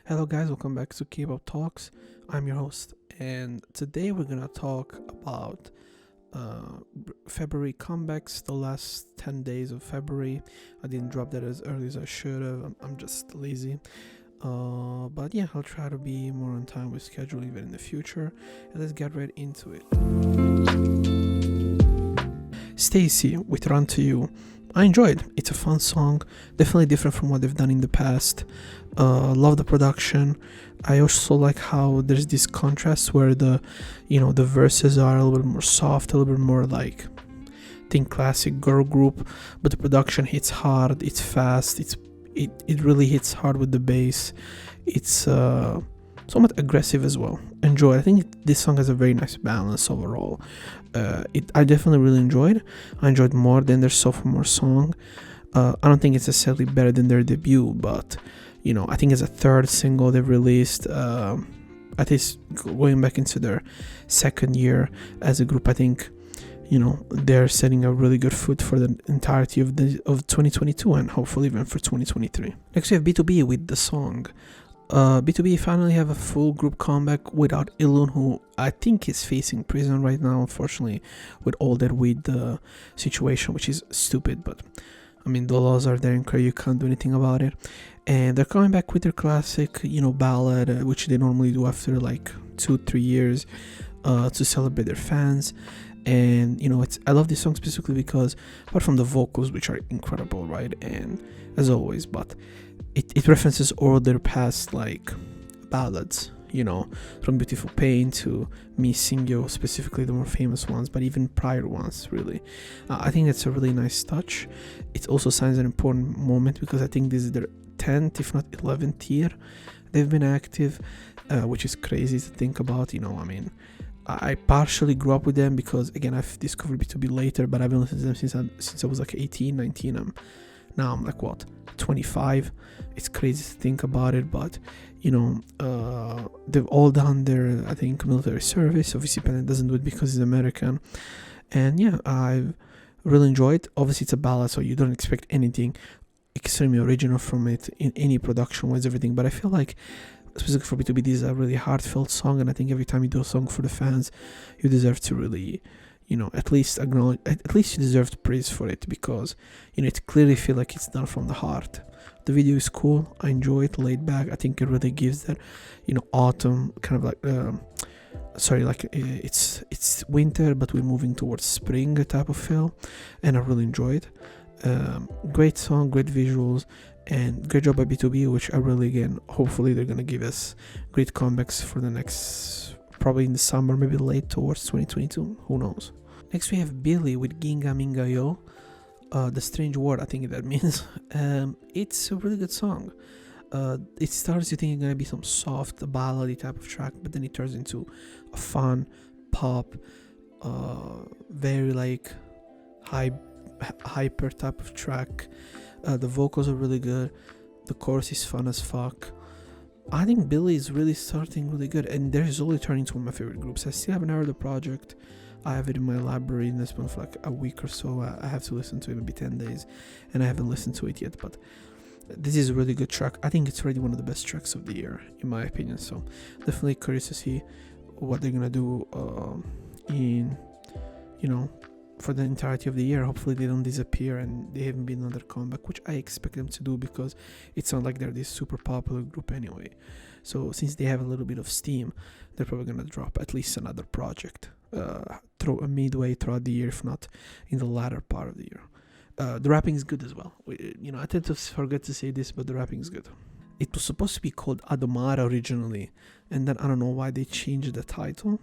Hello, guys, welcome back to Kpop Talks. I'm your host, and today we're gonna talk about February comebacks, the last 10 days of February. I didn't drop that as early as I should have, I'm just lazy. But yeah, I'll try to be more on time with schedule even in the future, and let's get right into it. Stacy with Run to You. I enjoyed. It's a fun song, definitely different from what they've done in the past. Love the production. I also like how there's this contrast where the verses are a little bit more soft, a little bit more like think classic girl group, but the production hits hard. It's fast. It really hits hard with the bass. It's somewhat aggressive as well. Enjoy. I think this song has a very nice balance overall. I definitely really enjoyed. I enjoyed more than their sophomore song. I don't think it's necessarily better than their debut, but I think it's a third single they've released. At least going back into their second year as a group, I think they're setting a really good foot for the entirety of 2022 and hopefully even for 2023. Next we have B2B with the song. B2B finally have a full group comeback without Ilun, who I think is facing prison right now, unfortunately, with all that weed situation, which is stupid, but I mean, the laws are there in Korea, you can't do anything about it. And they're coming back with their classic, ballad, which they normally do after like 2-3 years, to celebrate their fans. And I love this song specifically because apart from the vocals, which are incredible, right, and as always, but it references all their past like ballads, from Beautiful Pain to Me Singyo, specifically the more famous ones, but even prior ones, really. I think that's a really nice touch. It also signs an important moment because I think this is their 10th, if not 11th year they've been active, which is crazy to think about. I partially grew up with them because, again, I've discovered B2B later, but I've been listening to them since I was like 18, 19. Now I'm like, 25. It's crazy to think about it, but they've all done their, I think, military service. Obviously Penn doesn't do it because he's American, and yeah, I've really enjoyed. Obviously it's a ballad, so you don't expect anything extremely original from it in any production wise, everything, but I feel like specifically for B2B, this is a really heartfelt song, and I think every time you do a song for the fans, you deserve to really at least acknowledge, at least you deserve praise for it, because it clearly feel like it's done from the heart. The video is cool. I enjoy it, laid back. I think it really gives that autumn kind of like it's winter but we're moving towards spring type of feel, and I really enjoy it. Great song, great visuals, and great job by B2B, which I really, again, hopefully they're gonna give us great comebacks for the next, probably in the summer, maybe late towards 2022, who knows. Next we have Billy with Ginga Minga Yo, the strange word, I think that means. It's a really good song. It starts, you think it's gonna be some soft ballady type of track, but then it turns into a fun pop, very like hyper type of track. The vocals are really good. The chorus is fun as fuck. I think Billy is really starting really good, and there's only turning to one of my favorite groups. I still haven't heard the project. I have it in my library in this one for like a week or so. I have to listen to it, maybe 10 days, and I haven't listened to it yet, but this is a really good track. I think it's already one of the best tracks of the year, in my opinion, so definitely curious to see what they're gonna do in for the entirety of the year. Hopefully they don't disappear and they haven't been another comeback, which I expect them to do, because it's not like they're this super popular group anyway. So since they have a little bit of steam, they're probably gonna drop at least another project through a midway throughout the year, if not in the latter part of the year. The rapping is good as well. I tend to forget to say this, but the rapping is good. It was supposed to be called Adamara originally, and then I don't know why they changed the title.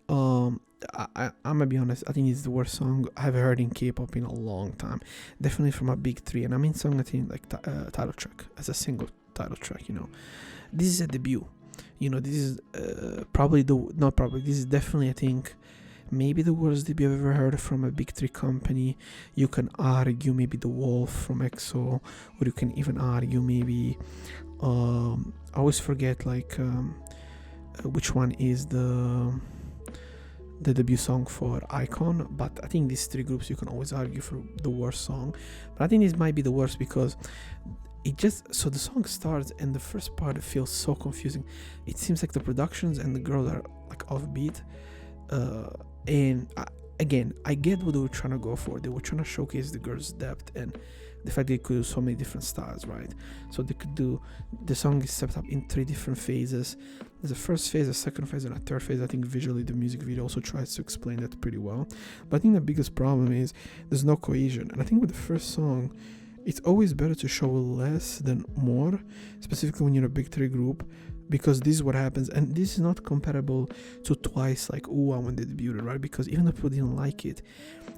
I'm gonna be honest, I think it's the worst song I've heard in K-pop in a long time. Definitely from a big three, and I mean song, I think like title track as a single title track. This is a debut. This is this is definitely, I think, maybe the worst debut I've ever heard from a big three company. You can argue maybe The Wolf from EXO, or you can even argue maybe I always forget which one is the debut song for Icon, but I think these three groups you can always argue for the worst song, but I think this might be the worst because it just, so the song starts and the first part feels so confusing. It seems like the productions and the girls are like offbeat, and again, I get what they were trying to go for. They were trying to showcase the girls' depth and the fact they could do so many different styles, right? So they could do, the song is set up in 3 different phases. There's a first phase, a second phase, and a third phase. I think visually the music video also tries to explain that pretty well. But I think the biggest problem is there's no cohesion. And I think with the first song, it's always better to show less than more, specifically when you're a big 3 group, because this is what happens. And this is not comparable to Twice, like UA when they debuted, right? Because even though people didn't like it,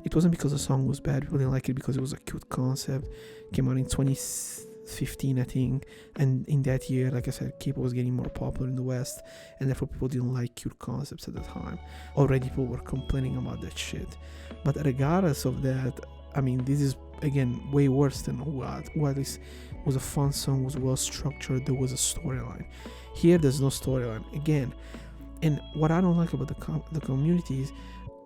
it wasn't because the song was bad. People didn't like it because it was a cute concept. It came out in 2015, I think, and in that year, like I said, Kpop was getting more popular in the West, and therefore people didn't like cute concepts at the time. Already people were complaining about that shit. But regardless of that, I mean, this is again way worse than what is was a fun song, was well structured, there was a storyline. Here there's no storyline again. And what I don't like about the community is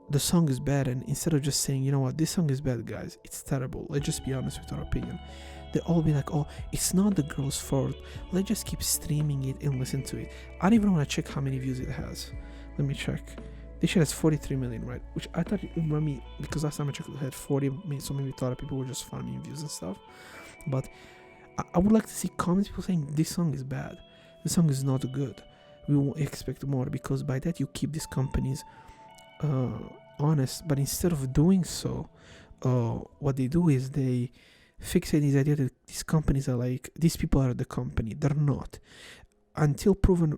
the song is bad, and instead of just saying, you know what, this song is bad, guys, it's terrible, let's just be honest with our opinion, they all be like, oh, it's not the girl's fault, let's just keep streaming it and listen to it. I don't even want to check how many views it has. Let me check. This shit has 43 million, right? Which I thought it would me, because last time I checked it had 40 million, so maybe thought people were just farming views and stuff. But I would like to see comments, people saying this song is bad, this song is not good, we won't expect more, because by that you keep these companies honest. But instead of doing so, what they do is they fixate this idea that these companies are like, these people are the company. They're not, until proven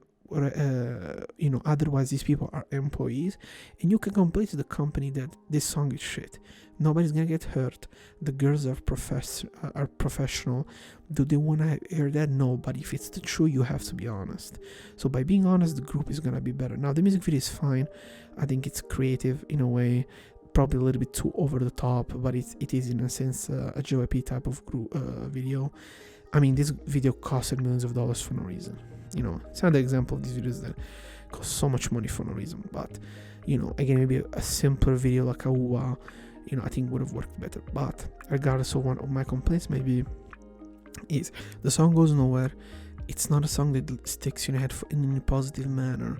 otherwise. These people are employees, and you can complain to the company that this song is shit, nobody's gonna get hurt, the girls are professional. Do they want to hear that? No, but if it's the truth, you have to be honest. So by being honest, the group is gonna be better. Now the music video is fine. I think it's creative in a way, probably a little bit too over the top, but it is in a sense a JYP type of group video. I mean, this video costed millions of dollars for no reason. It's another example of these videos that cost so much money for no reason. But, again, maybe a simpler video like a UA, I think would have worked better. But regardless of one of my complaints, maybe is the song goes nowhere. It's not a song that sticks in your head in any positive manner,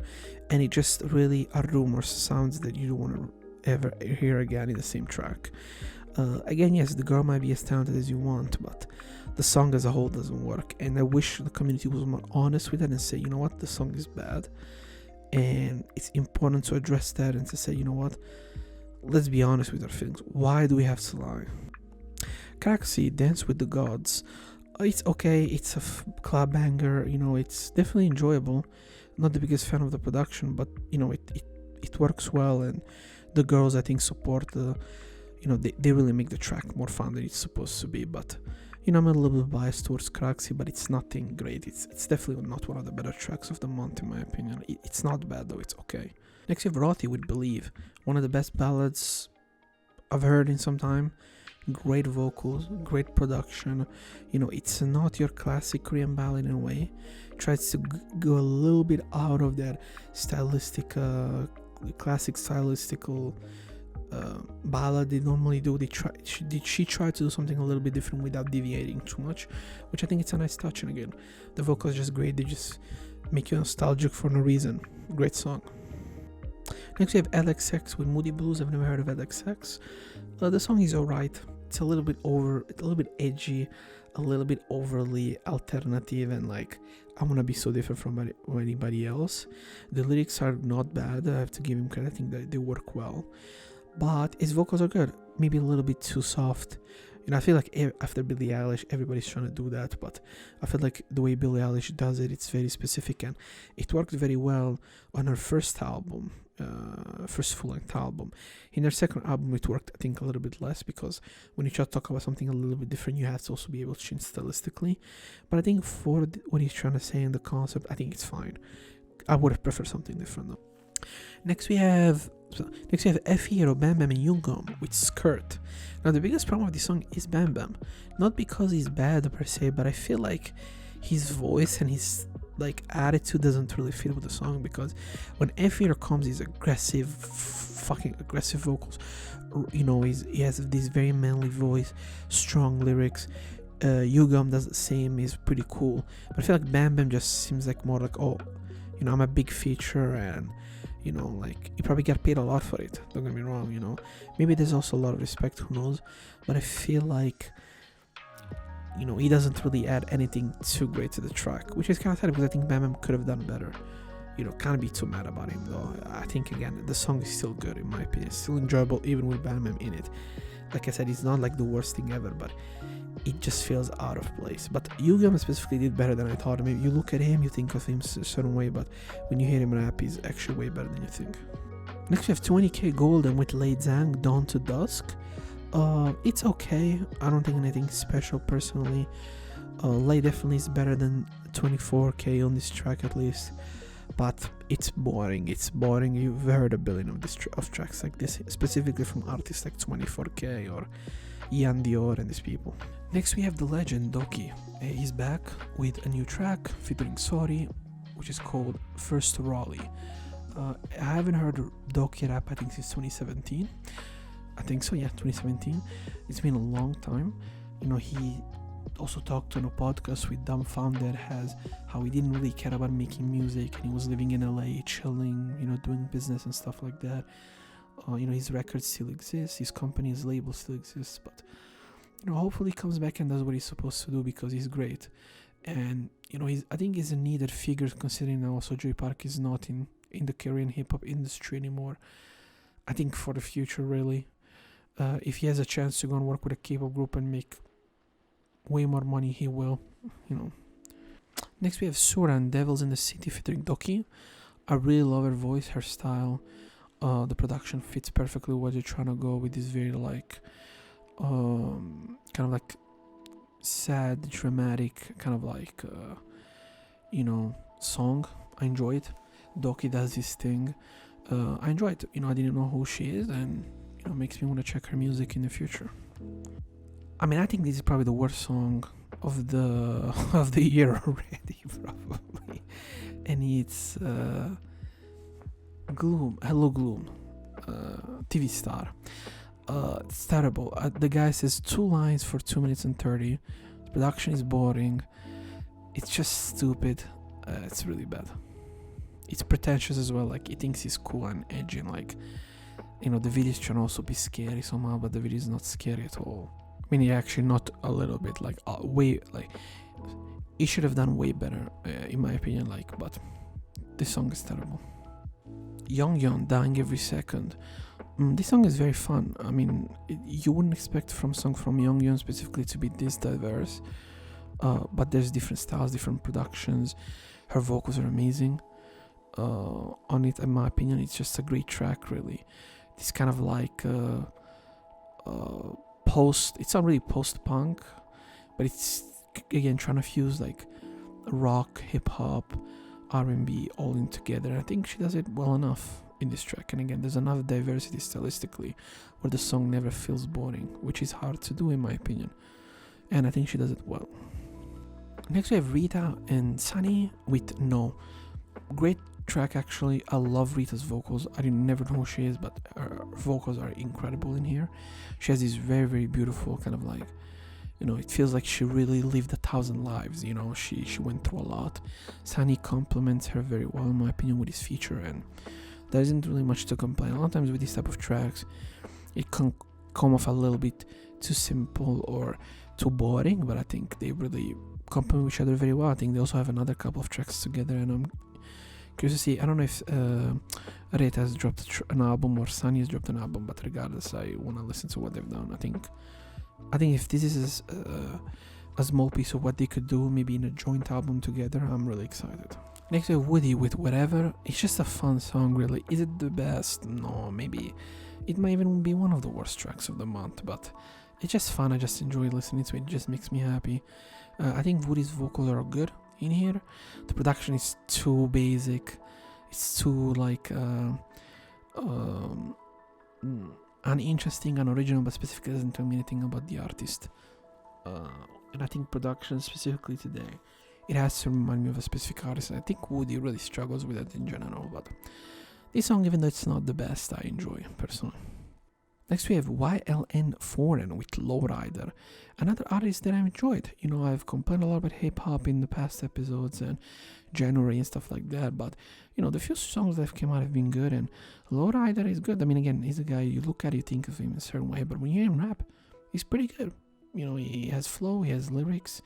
and it just really are rumors, sounds that you don't want to ever hear again in the same track. Again, yes, the girl might be as talented as you want, but the song as a whole doesn't work, and I wish the community was more honest with that and say, you know what, the song is bad, and it's important to address that and to say, you know what, let's be honest with our feelings. Why do we have to lie? Craxy, Dance with the Gods, it's okay, it's a club banger, it's definitely enjoyable. Not the biggest fan of the production, but it works well, and the girls, I think, support the, they really make the track more fun than it's supposed to be. But I'm a little bit biased towards Craxy, but it's nothing great. It's definitely not one of the better tracks of the month in my opinion. It's not bad though, it's okay. Next we have Veroti with Believe, one of the best ballads I've heard in some time. Great vocals, great production. It's not your classic Korean ballad in a way. It tries to go a little bit out of that stylistic, classic stylistical ballad they normally do. She tried to do something a little bit different without deviating too much, which I think it's a nice touch. And again, the vocals are just great. They just make you nostalgic for no reason. Great song. Next we have LXX with Moody Blues. I've never heard of LXX. The song is alright. It's a little bit edgy, a little bit overly alternative, and like, I want to be so different from anybody else. The lyrics are not bad. I have to give him credit. I think that they work well, but his vocals are good. Maybe a little bit too soft. I feel like after Billie Eilish, everybody's trying to do that, but I feel like the way Billie Eilish does it, it's very specific, and it worked very well on her first album, first full-length album. In her second album, it worked, I think, a little bit less, because when you try to talk about something a little bit different, you have to also be able to change stylistically. But I think for what he's trying to say in the concept, I think it's fine. I would have preferred something different though. Next we have F-Hero, Bam Bam, and Yungam with Skirt. Now the biggest problem with this song is Bam Bam. Not because he's bad per se, but I feel like his voice and his attitude doesn't really fit with the song, because when F-Hero comes, he's aggressive, fucking aggressive vocals. He has this very manly voice, strong lyrics. Yugam does the same, is pretty cool. But I feel like Bam Bam just seems like more like, oh, I'm a big feature, and like you probably get paid a lot for it. Don't get me wrong, maybe there's also a lot of respect, who knows. But I feel like he doesn't really add anything too great to the track, which is kind of sad because I think Bam Bam could have done better. Can't be too mad about him though. I think again the song is still good in my opinion, it's still enjoyable even with Bam Bam in it. Like I said, it's not like the worst thing ever, but it just feels out of place. But Yugam specifically did better than I thought. I mean, you look at him, you think of him a certain way, but when you hear him rap, he's actually way better than you think. Next we have 20K Golden with Lei Zhang, Dawn to Dusk. It's okay. I don't think anything special personally. Lei definitely is better than 24K on this track at least, but it's boring. You've heard a billion of tracks like this, specifically from artists like 24K or Ian Dior and these people. Next we have the legend Doki. He's back with a new track featuring Sori, which is called First Raleigh. I haven't heard Doki rap I think since 2017. I think so, yeah, 2017. It's been a long time. He also talked on a podcast with Dumbfounded has how he didn't really care about making music, and he was living in LA chilling, doing business and stuff like that. His record still exists, his company, his label still exists, but hopefully he comes back and does what he's supposed to do, because he's great. And I think he's a needed figure, considering now also Joey Park is not in the Korean hip-hop industry anymore. I think for the future, really, if he has a chance to go and work with a K-pop group and make way more money, he will. Next we have Sura and Devils in the City featuring Doki. I really love her voice, her style. The production fits perfectly what you're trying to go with, this very like kind of like sad, dramatic kind of like song. I enjoy it. Doki does his thing. I enjoy it. I didn't know who she is, and makes me want to check her music in the future. I mean, I think this is probably the worst song of the year already, probably. And it's Gloom. Hello Gloom. TV Star. It's terrible. The guy says 2 lines for 2 minutes and 30. The production is boring. It's just stupid. It's really bad. It's pretentious as well. Like, he thinks he's cool and edgy, and like, the video is trying to also be scary somehow, but the video is not scary at all. I mean, actually not a little bit, like way, like he should have done way better, in my opinion. Like, but this song is terrible. Young Dying Every Second. This song is very fun. I mean, you wouldn't expect from song from Young specifically to be this diverse, but there's different styles, different productions. Her vocals are amazing. On it, in my opinion, it's just a great track, really. It's kind of like it's not really post-punk, but it's again trying to fuse like rock, hip-hop, R&B all in together. I think she does it well enough in this track, and again there's enough diversity stylistically where the song never feels boring, which is hard to do in my opinion, and I think she does it well. Next we have Rita and Sunny with No. Great track actually. I love Rita's vocals. I didn't never know who she is, but her vocals are incredible in here. She has this very, very beautiful kind of like, it feels like she really lived 1,000 lives. She went through a lot. Sunny complements her very well in my opinion with this feature, and there isn't really much to complain. A lot of times with these type of tracks, it can come off a little bit too simple or too boring, but I think they really complement each other very well. I think they also have another couple of tracks together, and I'm curious to see. I don't know if Rita has dropped an album or Sunny has dropped an album, but regardless, I want to listen to what they've done. I think if this is a small piece of what they could do, maybe in a joint album together, I'm really excited. Next we have Woody with Whatever. It's just a fun song, really. Is it the best? No, maybe it might even be one of the worst tracks of the month, but it's just fun. I just enjoy listening to it. It just makes me happy. I think Woody's vocals are good in here. The production is too basic. It's too like uninteresting and original, but specifically doesn't tell me anything about the artist. And I think production specifically today, it has to remind me of a specific artist. I think Woody really struggles with it in general, but this song, even though it's not the best, I enjoy personally. Next we have YLN Foreign with Ryder, another artist that I enjoyed. You know, I've complained a lot about hip hop in the past episodes and January and stuff like that, but you know, the few songs that have come out have been good, and Ryder is good. I mean, again, he's a guy you look at, you think of him in a certain way, but when you hear him rap, he's pretty good. You know, he has flow, he has lyrics,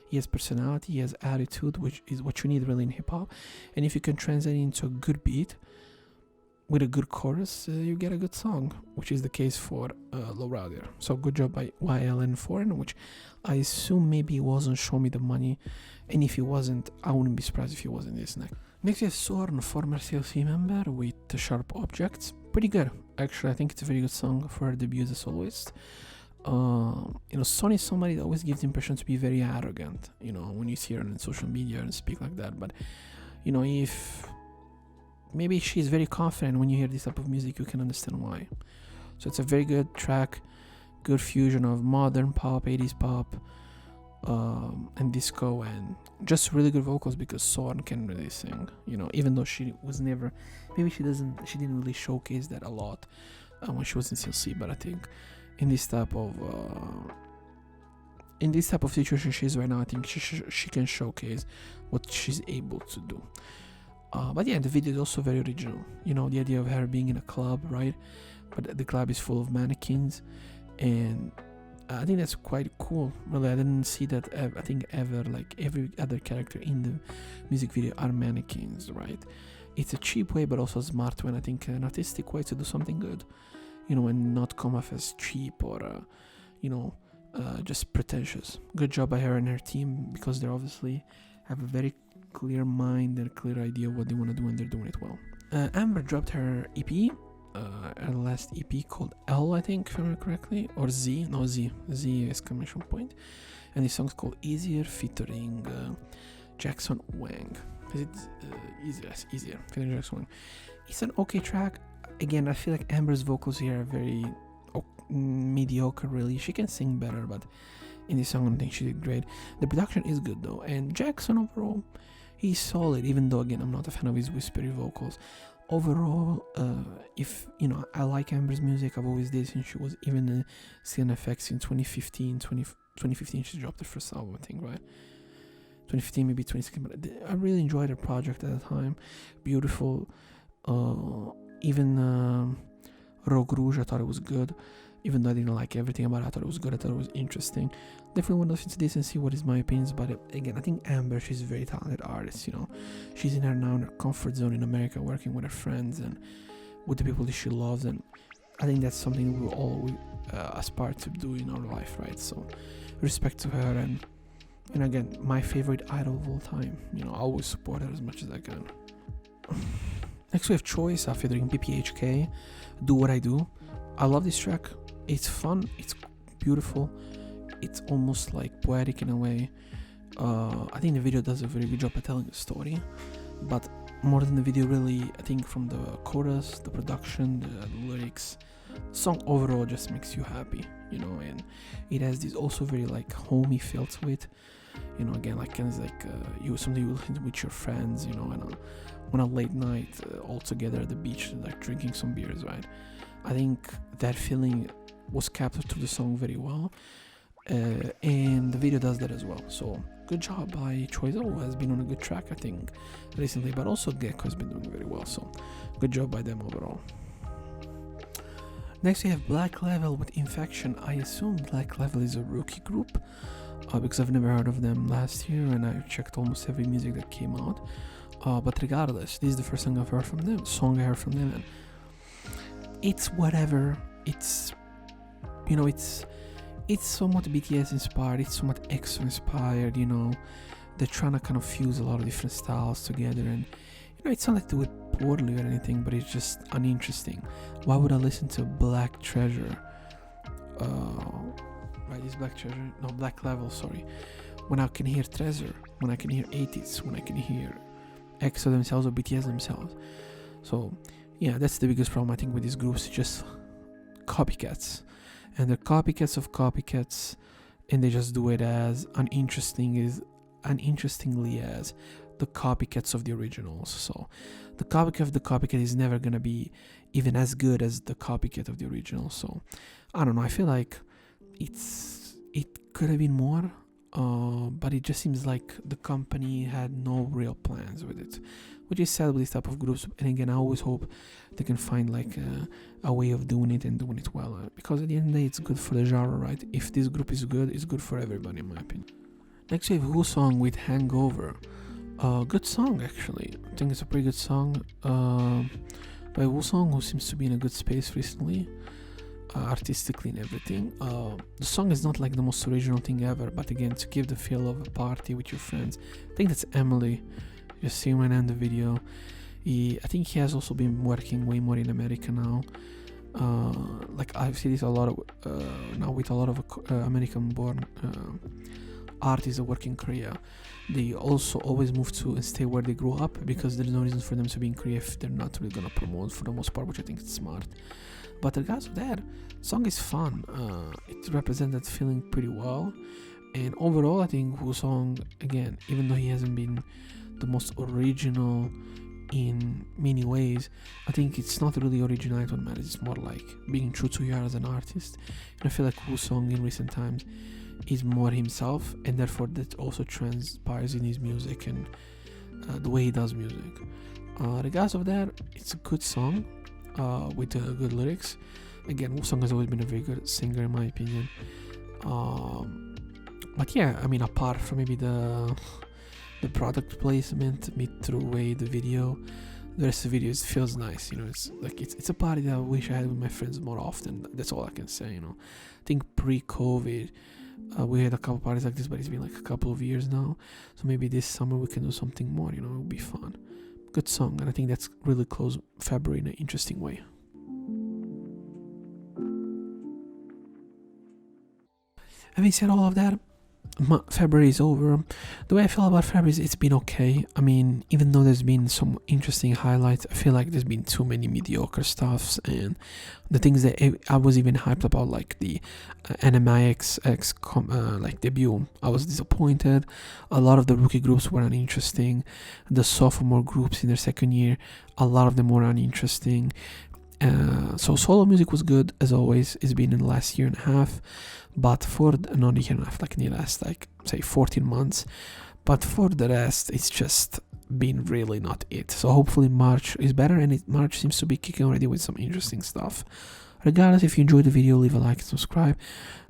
he has personality, he has attitude, which is what you need really in hip hop. And if you can translate it into a good beat with a good chorus, you get a good song, which is the case for Ryder. So good job by YLN Foreign, which I assume maybe he wasn't Show Me the Money, and if he wasn't, I wouldn't be surprised if he was in this next. Next we have Sorn, former CLC member with Sharp Objects. Pretty good, actually. I think it's a very good song for her debut as a soloist. You know, Sonya is somebody that always gives the impression to be very arrogant, you know, when you see her on social media and speak like that. But, you know, if maybe she's very confident, when you hear this type of music, you can understand why. So it's a very good track, good fusion of modern pop, 80s pop, and disco, and just really good vocals, because Sorn can really sing, you know, even though she was never, maybe she didn't really showcase that a lot when she was in CLC, but I think in this type of situation she's right now, I think she can showcase what she's able to do. But yeah, the video is also very original. You know, the idea of her being in a club, right? But the club is full of mannequins, and I think that's quite cool. Really, I didn't see that. I think ever, like every other character in the music video are mannequins, right? It's a cheap way, but also a smart way. And I think an artistic way to do something good. You know, and not come off as cheap or, you know, just pretentious. Good job by her and her team, because they obviously have a very clear mind and a clear idea of what they want to do, and they're doing it well. Amber dropped her EP, her last EP called L, I think, if I remember correctly, or Z exclamation point, and the song's called Easier, featuring Jackson Wang. Is it Easier, featuring Jackson Wang? It's an okay track. Again, I feel like Amber's vocals here are very mediocre, really. She can sing better, but in this song I think she did great. The production is good though, and Jackson overall, he's solid, even though again I'm not a fan of his whispery vocals. Overall, if you know, I like Amber's music. I've always did since she was even CNFX in 2015 she dropped the first album, I think, right? 2015, maybe 2016, but I really enjoyed her project at the time. Beautiful. Even Rogue Rouge, I thought it was good. Even though I didn't like everything about it, I thought it was good. I thought it was interesting. Definitely want to listen to this and see what is my opinions. But again, I think Amber, she's a very talented artist. You know, she's in her comfort zone in America, working with her friends and with the people that she loves. And I think that's something we all aspire to do in our life, right? So, respect to her, and again, my favorite idol of all time. You know, I always support her as much as I can. Next we have Choice featuring BPHK, Do What I Do. I love this track. It's fun, it's beautiful, it's almost like poetic in a way. I think the video does a very good job at telling the story, but more than the video, really, I think from the chorus, the production, the lyrics, the song overall just makes you happy, you know, and it has this also very like homey feel to it. You know, again, like kind of like something you listen to with your friends, you know, and on a late night all together at the beach, like drinking some beers, right? I think that feeling was captured through the song very well, and the video does that as well. So good job by Choice, who has been on a good track, I think, recently, but also Gecko has been doing very well. So good job by them overall. Next we have Black Level with Infection. I assume Black Level is a rookie group, because I've never heard of them last year, and I checked almost every music that came out. But regardless, this is the first song I've heard from them, and it's whatever. It's, you know, it's somewhat BTS inspired, it's somewhat EXO inspired, you know. They're trying to kind of fuse a lot of different styles together, and you know, it's not like they do it poorly or anything, but it's just uninteresting. Why would I listen to Black Treasure? Right, is Black Treasure? No, Black Level, sorry. When I can hear Treasure, when I can hear 80s, when I can hear EXO themselves or BTS themselves. So yeah, that's the biggest problem I think with these groups, just copycats, and they're copycats of copycats, and they just do it as uninterestingly as the copycats of the originals. So the copycat of the copycat is never gonna be even as good as the copycat of the original. So I don't know, I feel like it could have been more, but it just seems like the company had no real plans with it, which is sad with this type of groups. And again, I always hope they can find like a way of doing it and doing it well, because at the end of the day, it's good for the genre, right? If this group is good, it's good for everybody, in my opinion. Next we have Who Song with Hangover. Good song, actually. I think it's a pretty good song by Woo Song, who seems to be in a good space recently, artistically and everything. The song is not like the most original thing ever, but again, to give the feel of a party with your friends. I think that's Emily. You see him right now in the video. I think he has also been working way more in America now. Like I see this a lot of now with a lot of American-born artists that work in Korea. They also always move to and stay where they grew up, because there's no reason for them to be in Korea if they're not really gonna promote for the most part, which I think is smart. But regardless of that, song is fun. It represents that feeling pretty well, and overall I think Woo Song, again, even though he hasn't been the most original in many ways, I think it's not really originality what matters. It's more like being true to who you are as an artist. And I feel like Woo Song in recent times is more himself, and therefore that also transpires in his music and the way he does music. Regardless of that, it's a good song with good lyrics. Again, Woo Song has always been a very good singer in my opinion. But yeah, I mean, apart from maybe the product placement mid through way the video, the rest of the video feels nice. You know, it's like it's a party that I wish I had with my friends more often. That's all I can say. You know, I think pre-COVID we had a couple parties like this, but it's been like a couple of years now. So maybe this summer we can do something more. You know, it would be fun. Good song, and I think that's really close February in an interesting way. Having said all of that, February is over. The way I feel about February is it's been okay. I mean, even though there's been some interesting highlights, I feel like there's been too many mediocre stuffs, and the things that I was even hyped about, like the NMIXX like debut, I was disappointed. A lot of the rookie groups were uninteresting. The sophomore groups in their second year, a lot of them were uninteresting. So solo music was good as always. It's been in the last year and a half, but for not a year and a half, like in the last say 14 months. But for the rest, it's just been really not it. So hopefully March is better, and March seems to be kicking already with some interesting stuff. Regardless, if you enjoyed the video, leave a like and subscribe,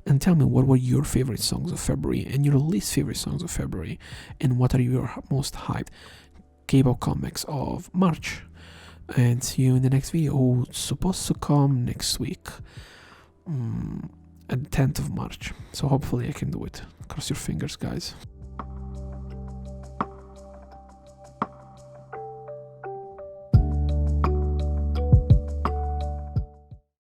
and tell me what were your favorite songs of February and your least favorite songs of February, and what are your most hyped K-pop comebacks of March. And see you in the next video, supposed to come next week, at the 10th of March. So hopefully I can do it. Cross your fingers, guys.